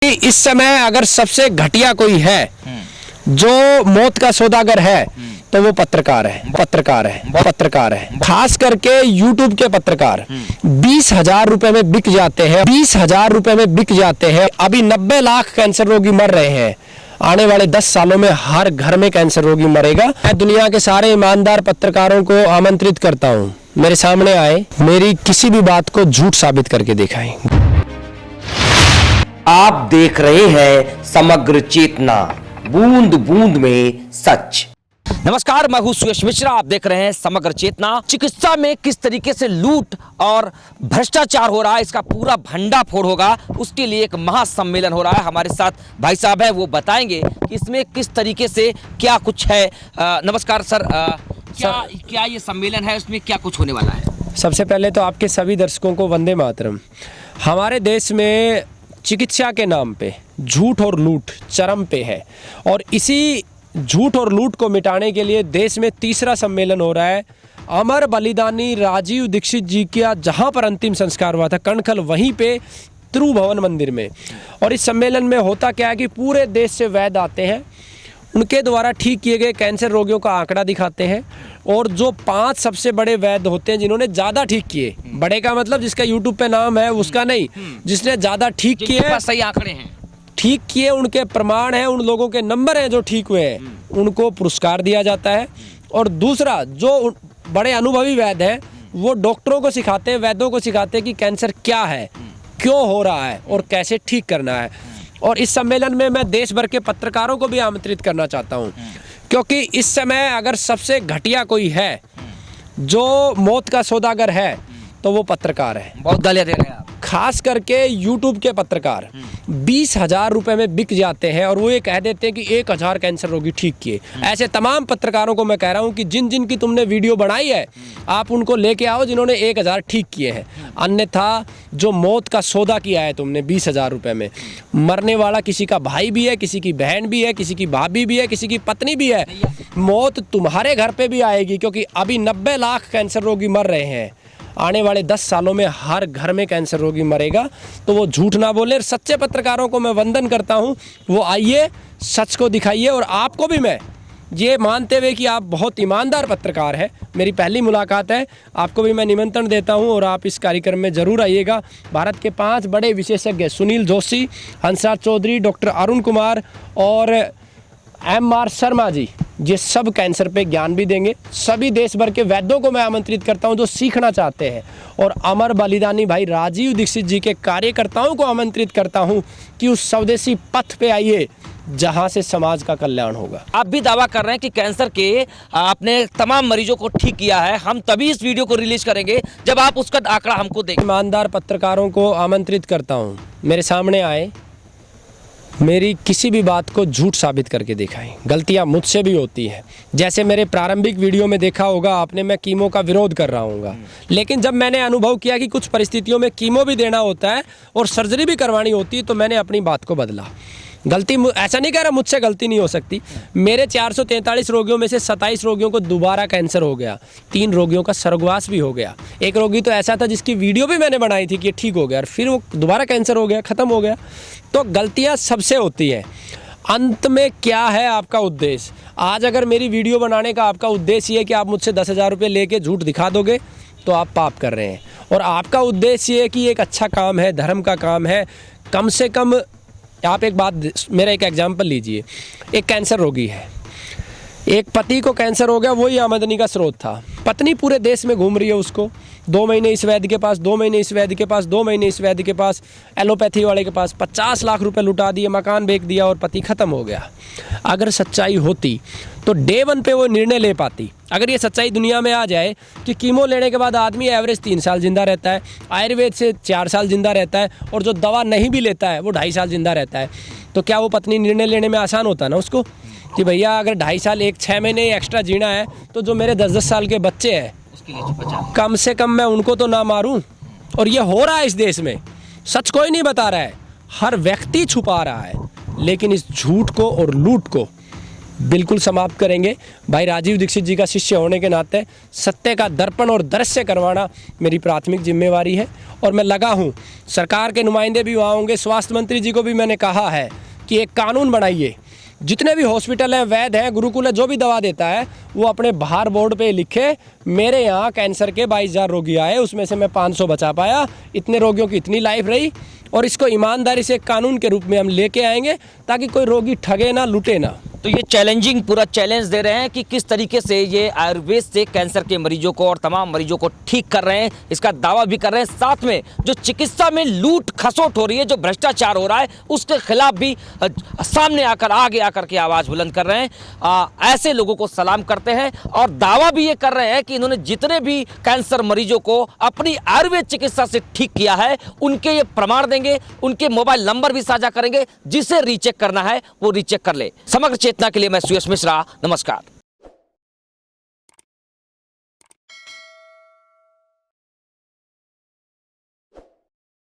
इस समय अगर सबसे घटिया कोई है जो मौत का सौदागर है तो वो पत्रकार है। खास करके यूट्यूब के पत्रकार 20,000 रुपए में बिक जाते हैं। 20,000 रुपए में बिक जाते हैं। अभी 90 लाख कैंसर रोगी मर रहे हैं। आने वाले 10 सालों में हर घर में कैंसर रोगी मरेगा। मैं दुनिया के सारे ईमानदार पत्रकारों को आमंत्रित करता हूँ, मेरे सामने आए, मेरी किसी भी बात को झूठ साबित करके दिखाएं। आप देख रहे हैं समग्र चेतना, बूंद बूंद में सच। नमस्कार, मैं हूं सुयश मिश्रा। आप देख रहे हैं समग्र चेतना। चिकित्सा में किस तरीके से लूट और भ्रष्टाचार हो रहा है, इसका पूरा भंडाफोड़ होगा। उसके लिए एक महासम्मेलन हो रहा है। हमारे साथ भाई साहब है, वो बताएंगे कि इसमें किस तरीके से क्या कुछ है। नमस्कार सर, क्या ये सम्मेलन है, उसमें क्या कुछ होने वाला है? सबसे पहले तो आपके सभी दर्शकों को वंदे मातरम। हमारे देश में चिकित्सा के नाम पे झूठ और लूट चरम पे है और इसी झूठ और लूट को मिटाने के लिए देश में तीसरा सम्मेलन हो रहा है। अमर बलिदानी राजीव दीक्षित जी का जहां पर अंतिम संस्कार हुआ था कणखल, वहीं पे त्रिभुवन मंदिर में। और इस सम्मेलन में होता क्या है कि पूरे देश से वैद्य आते हैं, उनके द्वारा ठीक किए गए कैंसर रोगियों का आंकड़ा दिखाते हैं और जो 5 सबसे बड़े वैद्य होते हैं जिन्होंने ज़्यादा ठीक किए, बड़े का मतलब जिसका यूट्यूब पे नाम है उसका नहीं, जिसने ज़्यादा ठीक किए, सही आंकड़े हैं, ठीक किए, उनके प्रमाण हैं, उन लोगों के नंबर हैं जो ठीक हुए हैं, उनको पुरस्कार दिया जाता है। और दूसरा, जो बड़े अनुभवी वैद्य हैं वो डॉक्टरों को सिखाते हैं, वैद्यों को सिखाते हैं कि कैंसर क्या है, क्यों हो रहा है और कैसे ठीक करना है। और इस सम्मेलन में मैं देश भर के पत्रकारों को भी आमंत्रित करना चाहता हूं, क्योंकि इस समय अगर सबसे घटिया कोई है जो मौत का सौदागर है तो वो पत्रकार है। बहुत गालियां दे रहे हैं आप। खास करके यूट्यूब के पत्रकार 20,000 रुपए में बिक जाते हैं और वो ये कह देते हैं कि 1,000 कैंसर रोगी ठीक किए। ऐसे तमाम पत्रकारों को मैं कह रहा हूं कि जिन जिन की तुमने वीडियो बनाई है आप उनको लेके आओ जिन्होंने 1,000 ठीक किए हैं। अन्यथा जो मौत का सौदा किया है तुमने 20,000 रुपए में, मरने वाला किसी का भाई भी है, किसी की बहन भी है, किसी की भाभी भी है, किसी की पत्नी भी है। मौत तुम्हारे घर पे भी आएगी, क्योंकि अभी 90 लाख कैंसर रोगी मर रहे हैं। आने वाले 10 सालों में हर घर में कैंसर रोगी मरेगा। तो वो झूठ ना बोले। सच्चे पत्रकारों को मैं वंदन करता हूँ, वो आइए, सच को दिखाइए। और आपको भी मैं ये मानते हुए कि आप बहुत ईमानदार पत्रकार हैं, मेरी पहली मुलाकात है, आपको भी मैं निमंत्रण देता हूं और आप इस कार्यक्रम में ज़रूर आइएगा। भारत के 5 बड़े विशेषज्ञ सुनील जोशी, हंसराज चौधरी, डॉक्टर अरुण कुमार और MR शर्मा जी, ये सब कैंसर पे ज्ञान भी देंगे। सभी देश भर के वैद्यों को मैं आमंत्रित करता हूं जो सीखना चाहते हैं, और अमर बलिदानी भाई राजीव दीक्षित जी के कार्यकर्ताओं को आमंत्रित करता हूं कि उस स्वदेशी पथ पे आइए जहां से समाज का कल्याण होगा। आप भी दावा कर रहे हैं कि कैंसर के आपने तमाम मरीजों को ठीक किया है। हम तभी इस वीडियो को रिलीज करेंगे जब आप उसका आंकड़ा हमको देंगे। ईमानदार पत्रकारों को आमंत्रित करता हूं, मेरे सामने आए, मेरी किसी भी बात को झूठ साबित करके दिखाएं। गलतियां मुझसे भी होती हैं। जैसे मेरे प्रारंभिक वीडियो में देखा होगा आपने, मैं कीमो का विरोध कर रहा हूँगा, लेकिन जब मैंने अनुभव किया कि कुछ परिस्थितियों में कीमो भी देना होता है और सर्जरी भी करवानी होती है, तो मैंने अपनी बात को बदला। गलती, ऐसा नहीं कह रहा मुझसे गलती नहीं हो सकती। मेरे 443 रोगियों में से 27 रोगियों को दोबारा कैंसर हो गया, 3 रोगियों का स्वर्गवास भी हो गया। एक रोगी तो ऐसा था जिसकी वीडियो भी मैंने बनाई थी कि ये ठीक हो गया और फिर वो दोबारा कैंसर हो गया, ख़त्म हो गया। तो गलतियाँ सबसे होती हैं। अंत में क्या है आपका उद्देश्य? आज अगर मेरी वीडियो बनाने का आपका उद्देश्य है कि आप मुझसे 10,000 रुपये लेके झूठ दिखा दोगे तो आप पाप कर रहे हैं। और आपका उद्देश्य ये है कि एक अच्छा काम है, धर्म का काम है, कम से कम आप एक बात, मेरा एक एग्जाम्पल लीजिए। एक कैंसर रोगी है, एक पति को कैंसर हो गया, वही आमदनी का स्रोत था। पत्नी पूरे देश में घूम रही है, उसको 2 महीने इस वैद्य के पास, 2 महीने इस वैद्य के पास, 2 महीने इस वैद्य के पास, एलोपैथी वाले के पास, 50 लाख रुपए लुटा दिए, मकान बेच दिया और पति ख़त्म हो गया। अगर सच्चाई होती तो डे 1 पे वो निर्णय ले पाती। अगर ये सच्चाई दुनिया में आ जाए कि कीमो लेने के बाद आदमी एवरेज 3 साल जिंदा रहता है, आयुर्वेद से 4 साल जिंदा रहता है, और जो दवा नहीं भी लेता है वो 2.5 साल जिंदा रहता है, तो क्या वो पत्नी निर्णय लेने में आसान होता है ना उसको कि भैया अगर 2.5 साल 6 महीने एक्स्ट्रा जीना है तो जो मेरे 10-10 साल के बच्चे हैं कम से कम मैं उनको तो ना मारूं। और ये हो रहा है इस देश में। सच कोई नहीं बता रहा है, हर व्यक्ति छुपा रहा है। लेकिन इस झूठ को और लूट को बिल्कुल समाप्त करेंगे। भाई राजीव दीक्षित जी का शिष्य होने के नाते सत्य का दर्पण और दृश्य करवाना मेरी प्राथमिक जिम्मेवारी है। और मैं लगा हूँ, सरकार के नुमाइंदे भी वहाँ होंगे, स्वास्थ्य मंत्री जी को भी मैंने कहा है कि एक कानून बनाइए, जितने भी हॉस्पिटल हैं, वैद्य हैं, गुरुकुल है, जो भी दवा देता है वो अपने बाहर बोर्ड पे लिखे, मेरे यहाँ कैंसर के 22,000 रोगी आए, उसमें से मैं 500 बचा पाया, इतने रोगियों की इतनी लाइफ रही। और इसको ईमानदारी से एक कानून के रूप में हम लेके आएंगे ताकि कोई रोगी ठगे ना, लुटे ना। तो ये चैलेंजिंग पूरा चैलेंज दे रहे हैं कि किस तरीके से ये आयुर्वेद से कैंसर के मरीजों को और तमाम मरीजों को ठीक कर रहे हैं, इसका दावा भी कर रहे हैं। साथ में जो चिकित्सा में लूट खसोट हो रही है, जो भ्रष्टाचार हो रहा है, उसके खिलाफ भी सामने आकर, आगे आकर के आवाज़ बुलंद कर रहे हैं। ऐसे लोगों को सलाम करते हैं और दावा भी ये कर रहे हैं कि इन्होंने जितने भी कैंसर मरीजों को अपनी आयुर्वेद चिकित्सा से ठीक किया है, उनके ये प्रमाण देंगे, उनके मोबाइल नंबर भी साझा करेंगे, जिसे रीचेक करना है वो रीचेक कर ले। समग्र चेतना के लिए मैं सुयश मिश्रा, नमस्कार।